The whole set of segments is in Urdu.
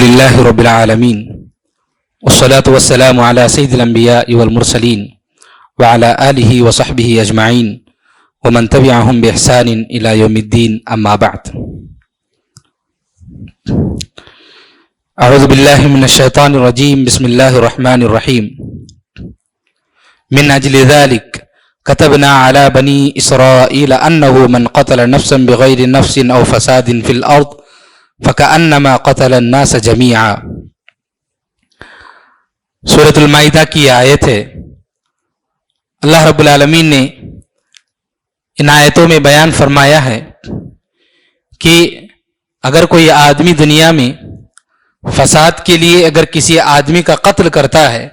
الحمدللہ رب العالمین والصلاة والسلام علی سید الانبیاء والمرسلین وعلی آلہ وصحبہ اجمعین ومن تبعہم بإحسان الی یوم الدین اما بعد۔ اعوذ باللہ من الشیطان الرجیم، بسم اللہ الرحمن الرحیم۔ من اجل ذلك كتبنا على بني اسرائیل انه من قتل نفسا بغیر نفس او فساد في الارض فَكَأَنَّمَا قَتَلَ النَّاسَ جَمِيعًا۔ سورۃ المائدہ کی آیت ہے۔ اللہ رب العالمین نے ان آیتوں میں بیان فرمایا ہے کہ اگر کوئی آدمی دنیا میں فساد کے لیے اگر کسی آدمی کا قتل کرتا ہے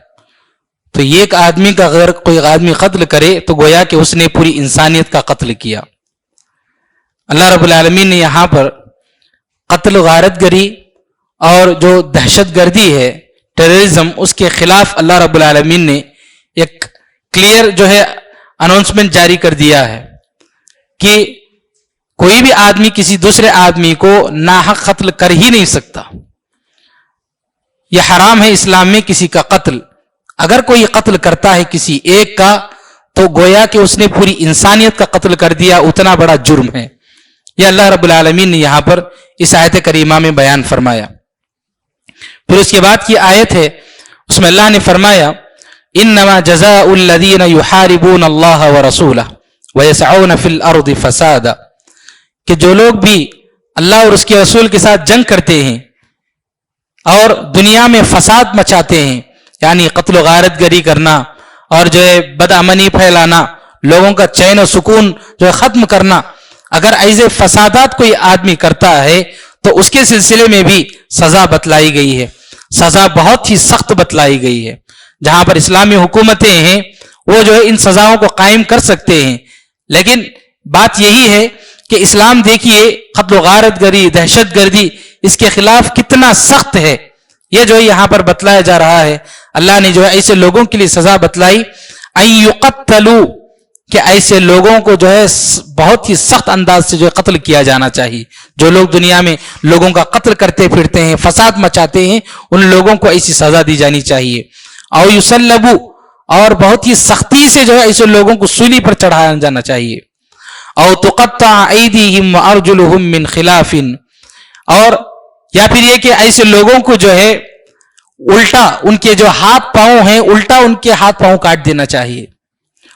تو ایک آدمی کا اگر کوئی آدمی قتل کرے تو گویا کہ اس نے پوری انسانیت کا قتل کیا۔ اللہ رب العالمین نے یہاں پر قتل غارت گری اور جو دہشت گردی ہے، ٹیررزم، اس کے خلاف اللہ رب العالمین نے ایک کلیئر اناؤنسمنٹ جاری کر دیا ہے کہ کوئی بھی آدمی کسی دوسرے آدمی کو ناحق قتل کر ہی نہیں سکتا۔ یہ حرام ہے اسلام میں کسی کا قتل۔ اگر کوئی قتل کرتا ہے کسی ایک کا تو گویا کہ اس نے پوری انسانیت کا قتل کر دیا، اتنا بڑا جرم ہے۔ یہ اللہ رب العالمین نے یہاں پر اس آیت کریمہ میں بیان فرمایا۔ پھر اس کے بعد کی آیت ہے، اس میں اللہ نے فرمایا انما جزاء الذین یحاربون اللہ ورسولہ ویسعون فی الارض فسادا، کہ جو لوگ بھی اللہ اور اس کے رسول کے ساتھ جنگ کرتے ہیں اور دنیا میں فساد مچاتے ہیں، یعنی قتل و غارت گری کرنا اور بدامنی پھیلانا، لوگوں کا چین و سکون ختم کرنا، اگر ایسے فسادات کوئی آدمی کرتا ہے تو اس کے سلسلے میں بھی سزا بتلائی گئی ہے۔ سزا بہت ہی سخت بتلائی گئی ہے۔ جہاں پر اسلامی حکومتیں ہیں وہ ان سزاؤں کو قائم کر سکتے ہیں، لیکن بات یہی ہے کہ اسلام دیکھیے قتل و غارت گری، دہشت گردی، اس کے خلاف کتنا سخت ہے۔ یہ یہاں پر بتلایا جا رہا ہے۔ اللہ نے ایسے لوگوں کے لیے سزا بتلائی ان یقتلوا، کہ ایسے لوگوں کو بہت ہی سخت انداز سے قتل کیا جانا چاہیے۔ جو لوگ دنیا میں لوگوں کا قتل کرتے پھرتے ہیں، فساد مچاتے ہیں، ان لوگوں کو ایسی سزا دی جانی چاہیے۔ او یصلبوا، اور بہت ہی سختی سے ایسے لوگوں کو سولی پر چڑھایا جانا چاہیے۔ او تقطع ایدیہم وارجلہم من خلاف، اور یا پھر یہ کہ ایسے لوگوں کو الٹا ان کے ہاتھ پاؤں ہیں، الٹا ان کے ہاتھ پاؤں کاٹ دینا چاہیے۔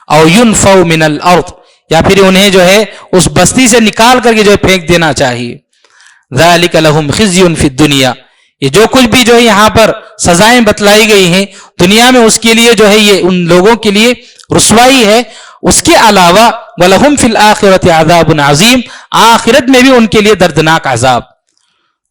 او ینفوا من الارض، یا پھر انہیں اس بستی سے نکال کر کے پھینک دینا چاہیے۔ ذالک لہم خزی فی الدنیا، یہ جو کچھ بھی یہاں پر سزائیں بتلائی گئی ہیں دنیا میں، اس کے لیے یہ ان لوگوں کے لیے رسوائی ہے۔ اس کے علاوہ ولہم فی الآخرۃ عذاب عظیم، آخرت میں بھی ان کے لیے دردناک عذاب۔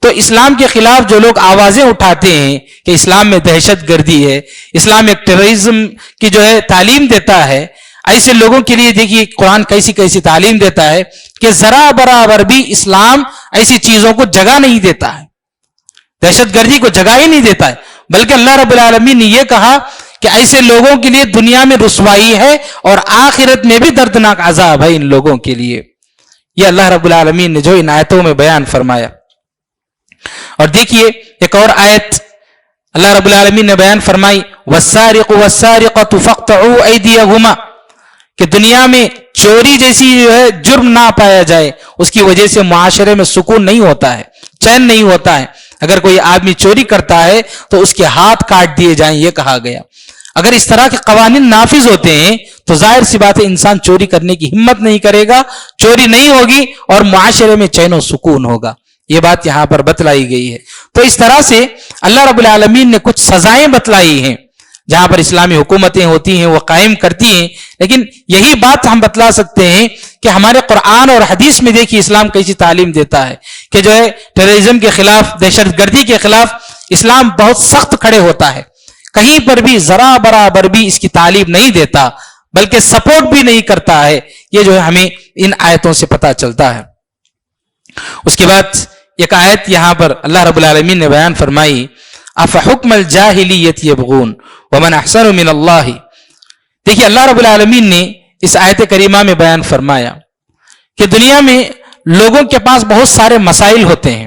تو اسلام کے خلاف جو لوگ آوازیں اٹھاتے ہیں کہ اسلام میں دہشت گردی ہے، اسلام ایک ٹیررزم کی تعلیم دیتا ہے، ایسے لوگوں کے لیے دیکھیے قرآن کیسی تعلیم دیتا ہے کہ ذرا برابر بھی اسلام ایسی چیزوں کو جگہ نہیں دیتا ہے، دہشت گردی کو جگہ ہی نہیں دیتا ہے، بلکہ اللہ رب العالمین نے یہ کہا کہ ایسے لوگوں کے لیے دنیا میں رسوائی ہے اور آخرت میں بھی دردناک عذاب ہے ان لوگوں کے لیے۔ یہ اللہ رب العالمین نے ان آیتوں میں بیان فرمایا۔ اور دیکھیے ایک اور آیت اللہ رب العالمین نے بیان فرمائی والسارق والسارقۃ فاقطعوا ایدیہما، کہ دنیا میں چوری جیسی جرم نہ پایا جائے، اس کی وجہ سے معاشرے میں سکون نہیں ہوتا ہے، چین نہیں ہوتا ہے۔ اگر کوئی آدمی چوری کرتا ہے تو اس کے ہاتھ کاٹ دیے جائیں، یہ کہا گیا۔ اگر اس طرح کے قوانین نافذ ہوتے ہیں تو ظاہر سی بات ہے انسان چوری کرنے کی ہمت نہیں کرے گا، چوری نہیں ہوگی اور معاشرے میں چین و سکون ہوگا۔ یہ بات یہاں پر بتلائی گئی ہے۔ تو اس طرح سے اللہ رب العالمین نے کچھ سزائیں بتلائی ہیں جہاں پر اسلامی حکومتیں ہوتی ہیں وہ قائم کرتی ہیں، لیکن یہی بات ہم بتلا سکتے ہیں کہ ہمارے قرآن اور حدیث میں دیکھیے اسلام کیسی تعلیم دیتا ہے کہ ٹیررزم کے خلاف، دہشت گردی کے خلاف اسلام بہت سخت کھڑے ہوتا ہے، کہیں پر بھی ذرا برابر بھی اس کی تعلیم نہیں دیتا، بلکہ سپورٹ بھی نہیں کرتا ہے۔ یہ ہمیں ان آیتوں سے پتہ چلتا ہے۔ اس کے بعد ایک آیت یہاں پر اللہ رب العالمین نے بیان فرمائی افحکم الجاہلیت یبغون ومن احسن من اللہ۔ دیکھیے اللہ رب العالمین نے اس آیت کریمہ میں بیان فرمایا کہ دنیا میں لوگوں کے پاس بہت سارے مسائل ہوتے ہیں،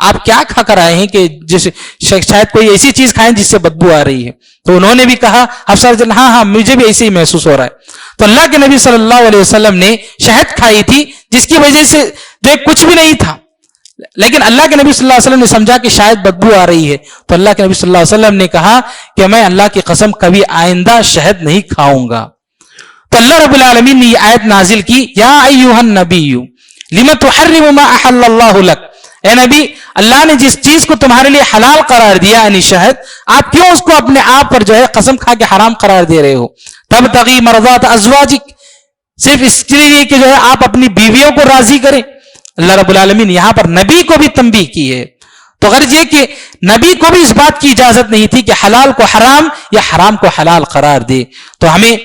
آپ کیا کھا کر آئے ہیں کہ جیسے شاید کوئی ایسی چیز کھائیں جس سے بدبو آ رہی ہے؟ تو انہوں نے بھی کہا حفصہ ہاں مجھے بھی ایسے ہی محسوس ہو رہا ہے. تو اللہ کے نبی صلی اللہ علیہ وسلم نے شہد کھائی تھی جس کی وجہ سے جو کچھ بھی نہیں تھا، لیکن اللہ کے نبی صلی اللہ علیہ وسلم نے سمجھا کہ شاید بدبو آ رہی ہے، تو اللہ کے نبی صلی اللہ علیہ وسلم نے کہا کہ میں اللہ کی قسم کبھی آئندہ شہد نہیں کھاؤں گا. تو اللہ رب العالمین نے یہ آیت نازل کی، یا ایھا النبی لم تحرم ما احل اللہ لک، اے نبی اللہ نے جس چیز کو تمہارے لیے حلال قرار دیا یعنی شہد، آپ کیوں اس کو اپنے آپ پر جو ہے قسم کھا کے حرام قرار دے رہے ہو؟ تبتغی مرضات ازواجک، صرف اس کے لیے کہ جو ہے آپ اپنی بیویوں کو راضی کریں. اللہ رب العالمین نے یہاں پر نبی کو بھی تنبیہ کی ہے. تو غرض یہ کہ نبی کو بھی اس بات کی اجازت نہیں تھی کہ حلال کو حرام یا حرام کو حلال قرار دے. تو ہمیں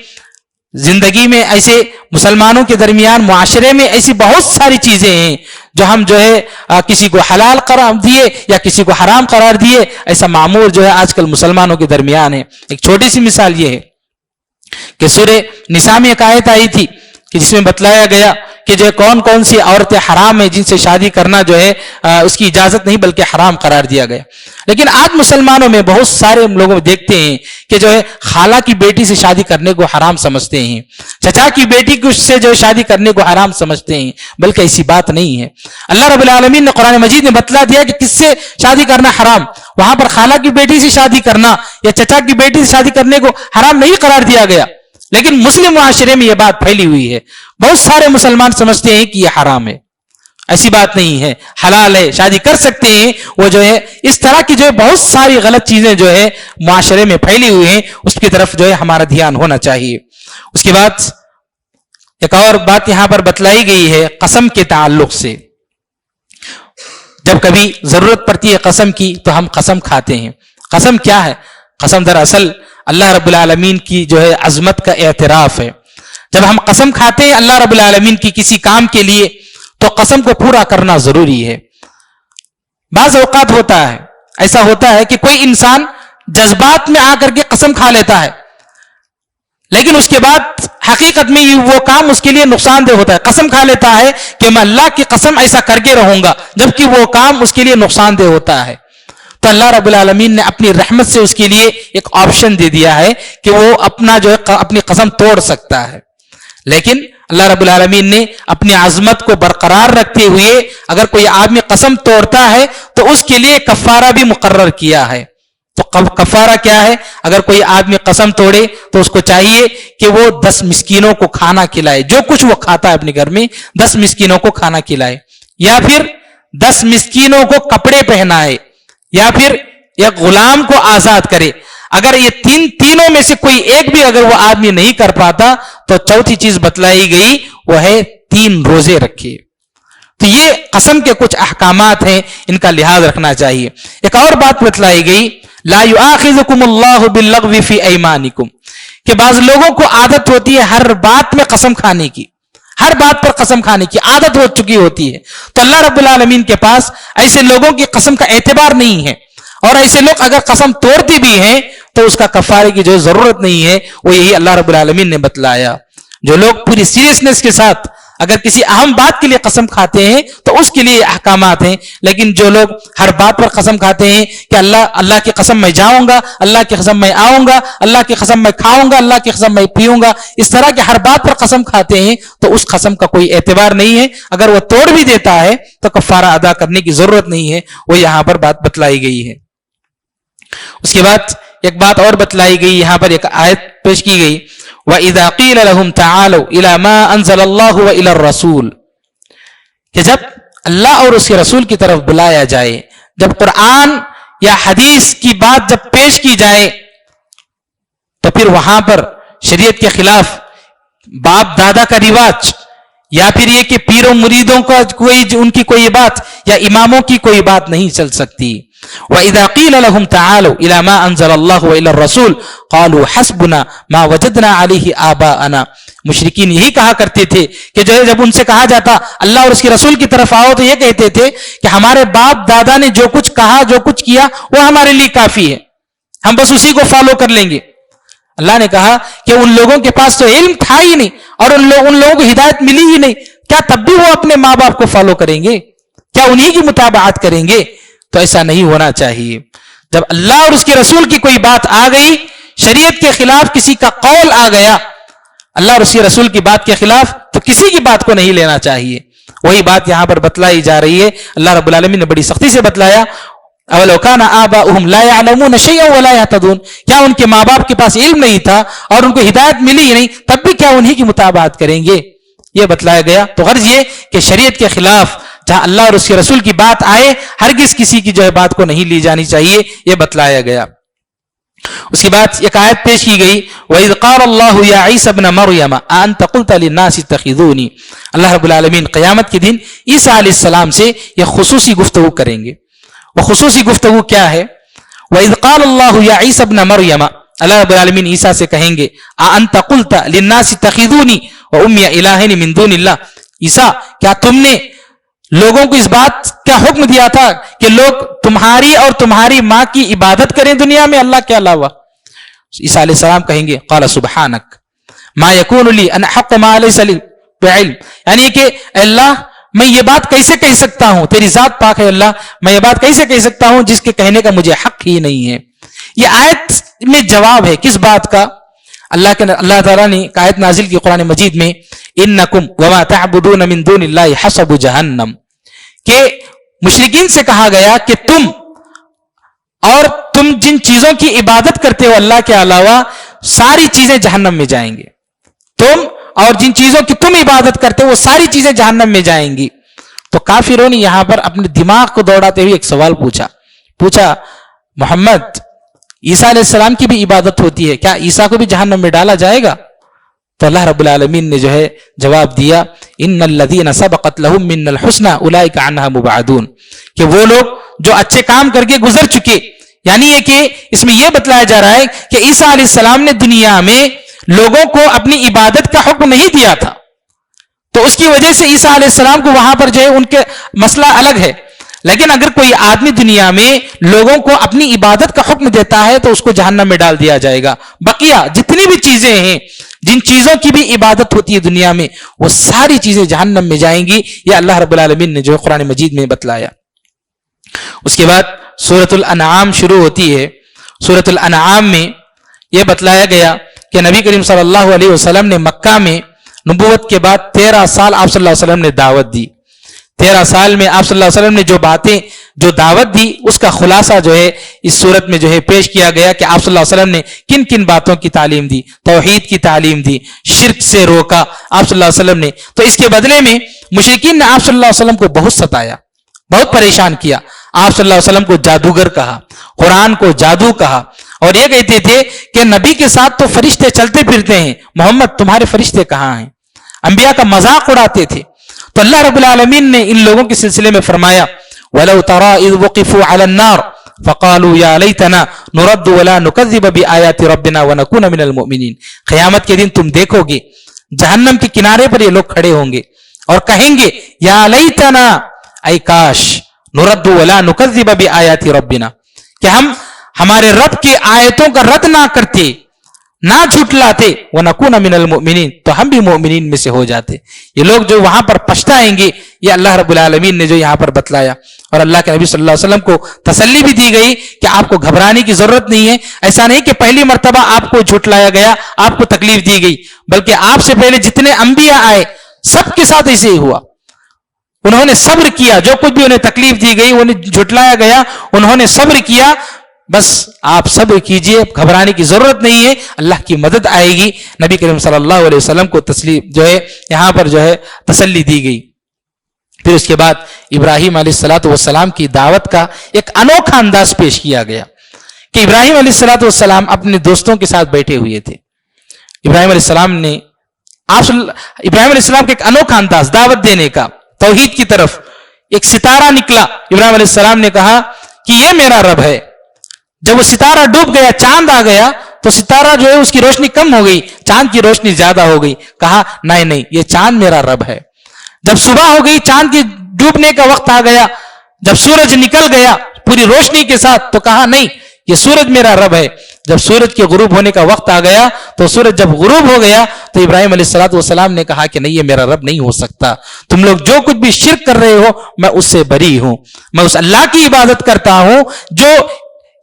زندگی میں ایسے مسلمانوں کے درمیان معاشرے میں ایسی بہت ساری چیزیں ہیں جو ہم جو ہے کسی کو حلال قرار دیے یا کسی کو حرام قرار دیے، ایسا معمول جو ہے آج کل مسلمانوں کے درمیان ہے. ایک چھوٹی سی مثال یہ ہے کہ سورہ نساء میں ایک آیت آئی تھی کہ جس میں بتلایا گیا کہ جو کون کون سی عورتیں حرام ہیں جن سے شادی کرنا جو ہے اس کی اجازت نہیں بلکہ حرام قرار دیا گیا. لیکن آج مسلمانوں میں بہت سارے لوگوں دیکھتے ہیں کہ جو ہے خالہ کی بیٹی سے شادی کرنے کو حرام سمجھتے ہیں، چچا کی بیٹی سے جو شادی کرنے کو حرام سمجھتے ہیں، بلکہ ایسی بات نہیں ہے. اللہ رب العالمین نے قرآن مجید میں بتلا دیا کہ کس سے شادی کرنا حرام، وہاں پر خالہ کی بیٹی سے شادی کرنا یا چچا کی بیٹی سے شادی کرنے کو حرام نہیں قرار دیا گیا. لیکن مسلم معاشرے میں یہ بات پھیلی ہوئی ہے، بہت سارے مسلمان سمجھتے ہیں کہ یہ حرام ہے. ایسی بات نہیں ہے، حلال ہے، شادی کر سکتے ہیں. وہ جو ہے اس طرح کی جو ہے بہت ساری غلط چیزیں جو ہے معاشرے میں پھیلی ہوئی ہیں، اس کی طرف جو ہے ہمارا دھیان ہونا چاہیے. اس کے بعد ایک اور بات یہاں پر بتلائی گئی ہے قسم کے تعلق سے. جب کبھی ضرورت پڑتی ہے قسم کی تو ہم قسم کھاتے ہیں. قسم کیا ہے؟ قسم دراصل اللہ رب العالمین کی جو ہے عظمت کا اعتراف ہے. جب ہم قسم کھاتے ہیں اللہ رب العالمین کی کسی کام کے لیے تو قسم کو پورا کرنا ضروری ہے. بعض اوقات ایسا ہوتا ہے کہ کوئی انسان جذبات میں آ کر کے قسم کھا لیتا ہے، لیکن اس کے بعد حقیقت میں وہ کام اس کے لیے نقصان دہ ہوتا ہے. قسم کھا لیتا ہے کہ میں اللہ کی قسم ایسا کر کے رہوں گا، جبکہ وہ کام اس کے لیے نقصان دہ ہوتا ہے. تو اللہ رب العالمین نے اپنی رحمت سے اس کے لیے ایک آپشن دے دیا ہے کہ وہ اپنی قسم توڑ سکتا ہے. لیکن اللہ رب العالمین نے اپنی عظمت کو برقرار رکھتے ہوئے اگر کوئی آدمی قسم توڑتا ہے تو اس کے لیے کفارہ بھی مقرر کیا ہے. تو کفارہ کیا ہے؟ اگر کوئی آدمی قسم توڑے تو اس کو چاہیے کہ وہ 10 مسکینوں کو کھانا کھلائے، جو کچھ وہ کھاتا ہے اپنے گھر میں 10 مسکینوں کو کھانا کھلائے، یا پھر 10 مسکینوں کو کپڑے پہنائے، یا پھر ایک غلام کو آزاد کرے. اگر یہ تینوں میں سے کوئی ایک بھی اگر وہ آدمی نہیں کر پاتا تو چوتھی چیز بتلائی گئی وہ ہے 3 روزے رکھے. تو یہ قسم کے کچھ احکامات ہیں، ان کا لحاظ رکھنا چاہیے. ایک اور بات بتلائی گئی لا یؤاخذکم اللہ باللغو فی ایمانکم، کہ بعض لوگوں کو عادت ہوتی ہے ہر بات میں قسم کھانے کی، ہر بات پر قسم کھانے کی عادت ہو چکی ہوتی ہے. تو اللہ رب العالمین کے پاس ایسے لوگوں کی قسم کا اعتبار نہیں ہے، اور ایسے لوگ اگر قسم توڑتے بھی ہیں تو اس کا کفارے کی جو ضرورت نہیں ہے. وہ یہی اللہ رب العالمین نے بتلایا. جو لوگ پوری سیریسنس کے ساتھ اگر کسی اہم بات کے لیے قسم کھاتے ہیں تو اس کے لیے احکامات ہیں، لیکن جو لوگ ہر بات پر قسم کھاتے ہیں کہ اللہ کی قسم میں جاؤں گا، اللہ کی قسم میں آؤں گا، اللہ کی قسم میں کھاؤں گا، اللہ کی قسم میں پیوں گا، اس طرح کے ہر بات پر قسم کھاتے ہیں تو اس قسم کا کوئی اعتبار نہیں ہے. اگر وہ توڑ بھی دیتا ہے تو کفارہ ادا کرنے کی ضرورت نہیں ہے. وہ یہاں پر بات بتلائی گئی ہے. اس کے بعد ایک بات اور بتلائی گئی، یہاں پر ایک آیت پیش کی گئی وَإِذَا قِيلَ لَهُمْ تَعَالَوْا إِلَى مَا أَنزَلَ اللَّهُ وَإِلَى الرَّسُولِ، کہ جب اللہ اور اس کے رسول کی طرف بلایا جائے، جب قرآن یا حدیث کی بات جب پیش کی جائے تو پھر وہاں پر شریعت کے خلاف باپ دادا کا رواج یا پھر یہ کہ پیروں مریدوں کا ان کی کوئی بات یا اماموں کی کوئی بات نہیں چل سکتی. وَإِذَا قِيلَ لَهُمْ تَعَالَوْا إِلَى مَا أَنزَلَ اللَّهُ وَإِلَى الرَّسُولِ قَالُوا حَسْبُنَا مَا وَجَدْنَا عَلَيْهِ آبَاءَنَا. مشرکین یہی کہا کرتے تھے کہ جو ہے جب ان سے کہا جاتا اللہ اور اس کے رسول کی طرف آؤ تو یہ کہتے تھے کہ ہمارے باپ دادا نے جو کچھ کہا جو کچھ کیا وہ ہمارے لیے کافی ہے، ہم بس اسی کو فالو کر لیں گے. اللہ نے کہا کہ ان لوگوں کے پاس تو علم تھا ہی نہیں اور ان لوگوں کو ہدایت ملی ہی نہیں، کیا تب بھی وہ اپنے ماں باپ کو فالو کریں گے؟ کیا انہی کی متابعت کریں گے؟ تو ایسا نہیں ہونا چاہیے. جب اللہ اور اس کے رسول کی کوئی بات آ گئی, شریعت کے خلاف کسی کا قول آ گیا اللہ اور اس کے رسول کی بات کے خلاف, تو کسی کی بات کو نہیں لینا چاہیے. وہی بات یہاں پر بتلائی جا رہی ہے. اللہ رب العالمین نے بڑی سختی سے بتلایا, اولو کان آباؤہم لا یعلمون شیئا ولا یہتدون, کیا ان کے ماں باپ کے پاس علم نہیں تھا اور ان کو ہدایت ملی ہی نہیں, تب بھی کیا انہی کی مطابقت کریں گے, یہ بتلایا گیا. تو غرض یہ کہ شریعت کے خلاف جہاں اللہ اور اس کے رسول کی بات آئے, ہرگز کسی کی جو ہے بات کو نہیں لی جانی چاہیے, یہ بتلایا گیا. اس کے بعد ایک آیت پیش کی گئی, وَإِذْ قَالَ اللَّهُ يَا عِيسَى ابْنَ مَرْيَمَ أَأَنْتَ قُلْتَ لِلنَّاسِ اتَّخِذُونِي. اللہ رب العالمین قیامت کے دن عیسیٰ علیہ السلام سے یہ خصوصی گفتگو کریں گے. وہ خصوصی گفتگو کیا ہے؟ وَإِذْ قَالَ اللَّهُ يَا عِيسَى ابْنَ مَرْيَمَ, اللہ رب العالمین عیسیٰ سے کہیں گے, أَأَنْتَ قُلْتَ لِلنَّاسِ اتَّخِذُونِي وَأُمِّيَ إِلَٰهَيْنِ مِن دُونِ اللَّهِ. عیسیٰ, کیا تم نے لوگوں کو اس بات کا حکم دیا تھا کہ لوگ تمہاری اور تمہاری ماں کی عبادت کریں دنیا میں اللہ کے علاوہ؟ عیسیٰ علیہ السلام کہیں گے, قال سبحانک ما یکون لی ان احق ما لیس لی بعلم, یعنی کہ اللہ میں یہ بات کیسے کہہ سکتا ہوں, تیری ذات پاک ہے اللہ, میں یہ بات کیسے کہہ سکتا ہوں جس کے کہنے کا مجھے حق ہی نہیں ہے. یہ آیت میں جواب ہے کس بات کا؟ اللہ تعالیٰ نے آیت نازل کی قرآن مجید میں, انکم وما تعبدون من دون اللہ حسب جہنم, کہ مشرکین سے کہا گیا کہ تم اور تم جن چیزوں کی عبادت کرتے ہو اللہ کے علاوہ, ساری چیزیں جہنم میں جائیں گے. تم اور جن چیزوں کی تم عبادت کرتے ہو وہ ساری چیزیں جہنم میں جائیں گی. تو کافروں نے یہاں پر اپنے دماغ کو دوڑاتے ہوئے ایک سوال پوچھا محمد, عیسیٰ علیہ السلام کی بھی عبادت ہوتی ہے, کیا عیسیٰ کو بھی جہنم میں ڈالا جائے گا؟ تو اللہ رب العالمین نے جو ہے جواب دیا, ان الذین سبقت لہم من الحسنى اولئک عنہا مبعدون, کہ وہ لوگ جو اچھے کام کر کے گزر چکے, یعنی یہ کہ اس میں یہ بتلایا جا رہا ہے کہ عیسیٰ علیہ السلام نے دنیا میں لوگوں کو اپنی عبادت کا حکم نہیں دیا تھا, تو اس کی وجہ سے عیسیٰ علیہ السلام کو وہاں پر جو ہے ان کے مسئلہ الگ ہے. لیکن اگر کوئی آدمی دنیا میں لوگوں کو اپنی عبادت کا حکم دیتا ہے تو اس کو جہنم میں ڈال دیا جائے گا. بقیہ جتنی بھی چیزیں ہیں, جن چیزوں کی بھی عبادت ہوتی ہے دنیا میں, وہ ساری چیزیں جہنم میں جائیں گی. یہ اللہ رب العالمین نے جو ہے قرآن مجید میں بتلایا. اس کے بعد سورۃ الانعام شروع ہوتی ہے. سورۃ الانعام میں یہ بتلایا گیا کہ نبی کریم صلی اللہ علیہ وسلم نے مکہ میں نبوت کے بعد 13 سال آپ صلی اللہ علیہ وسلم نے دعوت دی. 13 سال میں آپ صلی اللہ علیہ وسلم نے جو دعوت دی اس کا خلاصہ جو ہے اس صورت میں جو ہے پیش کیا گیا کہ آپ صلی اللہ علیہ وسلم نے کن کن باتوں کی تعلیم دی. توحید کی تعلیم دی, شرک سے روکا آپ صلی اللہ علیہ وسلم نے. تو اس کے بدلے میں مشرکین نے آپ صلی اللہ علیہ وسلم کو بہت ستایا, بہت پریشان کیا. آپ صلی اللہ علیہ وسلم کو جادوگر کہا, قرآن کو جادو کہا, اور یہ کہتے تھے کہ نبی کے ساتھ تو فرشتے چلتے پھرتے ہیں, محمد تمہارے فرشتے کہاں ہیں؟ انبیاء کا مذاق اڑاتے تھے. تو اللہ رب العالمین نے ان لوگوں کے سلسلے میں فرمایا, وَلَوْ تَرَىٰ إِذْ وُقِفُوا عَلَى النَّارِ فَقَالُوا يَا لَيْتَنَا نُرَدُّ وَلَا نُكَذِّبَ بِآيَاتِ رَبِّنَا وَنَكُونَ مِنَ الْمُؤْمِنِينَ. قیامت کے دن تم دیکھو گے جہنم کے کنارے پر یہ لوگ کھڑے ہوں گے اور کہیں گے, یا لیتنا, اے کاش, نُرَدُّ وَلَا نُكَذِّبَ بِآيَاتِ رَبِّنَا, کہ ہم ہمارے رب کی آیتوں کا رد نہ کرتے, نہ جھٹلاتے, وَنَكُونَ مِنَ الْمُؤْمِنِينَ, تو ہم بھی مؤمنین میں سے ہو جاتے. یہ لوگ جو وہاں پر پچھتائیں گے, یہ اللہ رب العالمین نے جو یہاں پر بتلایا. اور اللہ کے نبی صلی اللہ علیہ وسلم کو تسلی بھی دی گئی کہ آپ کو گھبرانے کی ضرورت نہیں ہے. ایسا نہیں کہ پہلی مرتبہ آپ کو جھٹلایا گیا, آپ کو تکلیف دی گئی, بلکہ آپ سے پہلے جتنے انبیاء آئے سب کے ساتھ ایسے ہی ہوا. انہوں نے صبر کیا, جو کچھ بھی انہیں تکلیف دی گئی, انہیں جھٹلایا گیا, انہوں نے صبر کیا. بس آپ صبر کیجئے, گھبرانے کی ضرورت نہیں ہے, اللہ کی مدد آئے گی. نبی کریم صلی اللہ علیہ وسلم کو یہاں پر جو ہے تسلی دی گئی. پھر اس کے بعد ابراہیم علیہ السلام کی دعوت کا ایک انوکھا انداز پیش کیا گیا کہ ابراہیم علیہ السلام اپنے دوستوں کے ساتھ بیٹھے ہوئے تھے. ابراہیم علیہ السلام کا ایک انوکھا انداز دعوت دینے کا, توحید کی طرف. ایک ستارہ نکلا, ابراہیم علیہ السلام نے کہا کہ یہ میرا رب ہے. جب وہ ستارہ ڈوب گیا, چاند آ گیا, تو ستارہ جو ہے اس کی روشنی کم ہو گئی, چاند کی روشنی زیادہ ہو گئی. کہا نہیں, یہ چاند میرا رب ہے. جب صبح ہو گئی, چاند کی ڈوبنے کا وقت آ گیا, جب سورج نکل گیا پوری روشنی کے ساتھ, تو کہا نہیں, یہ سورج میرا رب ہے. جب سورج کے غروب ہونے کا وقت آ گیا تو سورج جب غروب ہو گیا تو ابراہیم علیہ الصلوۃ والسلام نے کہا کہ نہیں، یہ میرا رب نہیں ہو سکتا، تم لوگ جو کچھ بھی شرک کر رہے ہو میں اس سے بری ہوں، میں اس اللہ کی عبادت کرتا ہوں جو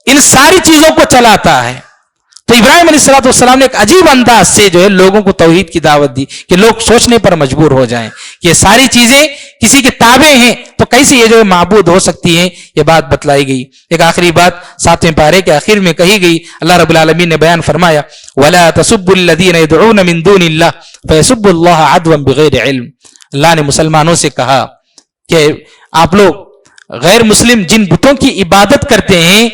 ان ساری چیزوں کو چلاتا ہے۔ تو ابراہیم علیہ الصلوۃ والسلام نے ایک عجیب انداز سے جو ہے لوگوں کو توحید کی دعوت دی کہ لوگ سوچنے پر مجبور ہو جائیں کہ یہ ساری چیزیں کسی کے تابع ہیں تو کیسے یہ جو ہے معبود ہو سکتی ہیں، یہ بات بتلائی گئی۔ ایک آخری بات 7ویں پارے کے آخر میں کہی گئی، اللہ رب العالمین نے بیان فرمایا وَلَا تَسُبُّوا الَّذِينَ يَدْعُونَ مِن دُونِ اللَّهِ فَيَسُبُّوا اللَّهَ عَدْوًا بِغَيْرِ عِلْمٍ۔ اللہ نے مسلمانوں سے کہا کہ آپ لوگ غیر مسلم جن بتوں کی عبادت کرتے ہیں،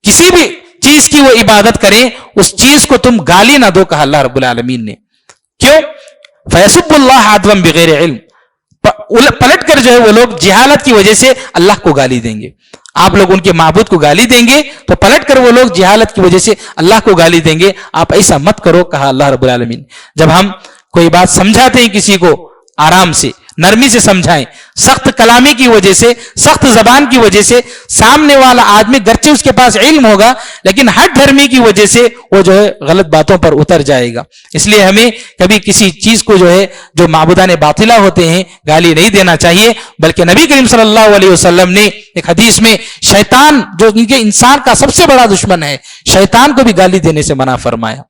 کسی بھی چیز کی وہ عبادت کریں، اس چیز کو تم گالی نہ دو، کہا اللہ رب العالمین نے۔ کیوں؟ فَيَسُبُّوا اللَّهَ عَدْوًا بِغَيْرِ عِلْمٍ، پلٹ کر جو ہے وہ لوگ جہالت کی وجہ سے اللہ کو گالی دیں گے۔ آپ لوگ ان کے معبود کو گالی دیں گے تو پلٹ کر وہ لوگ جہالت کی وجہ سے اللہ کو گالی دیں گے، آپ ایسا مت کرو، کہا اللہ رب العالمین۔ جب ہم کوئی بات سمجھاتے ہیں کسی کو، آرام سے نرمی سے سمجھائیں، سخت کلامی کی وجہ سے، سخت زبان کی وجہ سے سامنے والا آدمی گرچہ اس کے پاس علم ہوگا لیکن ہٹ دھرمی کی وجہ سے وہ جو ہے غلط باتوں پر اتر جائے گا۔ اس لیے ہمیں کبھی کسی چیز کو جو ہے جو معبودان باطلہ ہوتے ہیں گالی نہیں دینا چاہیے، بلکہ نبی کریم صلی اللہ علیہ وسلم نے ایک حدیث میں شیطان جو ان کے انسان کا سب سے بڑا دشمن ہے، شیطان کو بھی گالی دینے سے منع فرمایا۔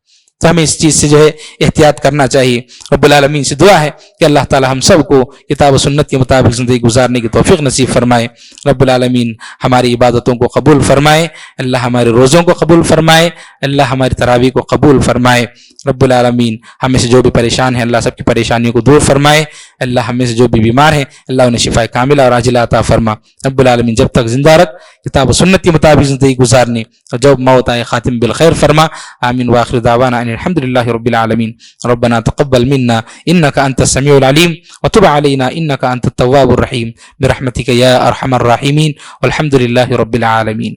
تو ہمیں اس چیز سے جو ہے احتیاط کرنا چاہیے۔ رب العالمین سے دعا ہے کہ اللہ تعالی ہم سب کو کتاب و سنت کے مطابق زندگی گزارنے کی توفیق نصیب فرمائے۔ رب العالمین ہماری عبادتوں کو قبول فرمائے، اللہ ہمارے روزوں کو قبول فرمائے، اللہ ہماری تراویح کو قبول فرمائے۔ رب العالمین ہمیں سے جو بھی پریشان ہیں اللہ سب کی پریشانیوں کو دور فرمائے، اللہ ہمیں سے جو بھی بیمار ہیں اللہ انہیں شفا کاملہ اور عاجلہ عطا فرما۔ رب العالمین جب تک زندہ رکھ کتاب و سنت کے مطابق زندگی گزارنے اور جب موت آئے خاتم بالخیر فرما۔ آمین وآخر دعوانا ان الحمد للہ رب العالمین۔ ربنا تقبل منا انك انت السميع العليم وتب علينا انك انت التواب الرحيم برحمتك يا ارحم الراحمين والحمد لله رب العالمين۔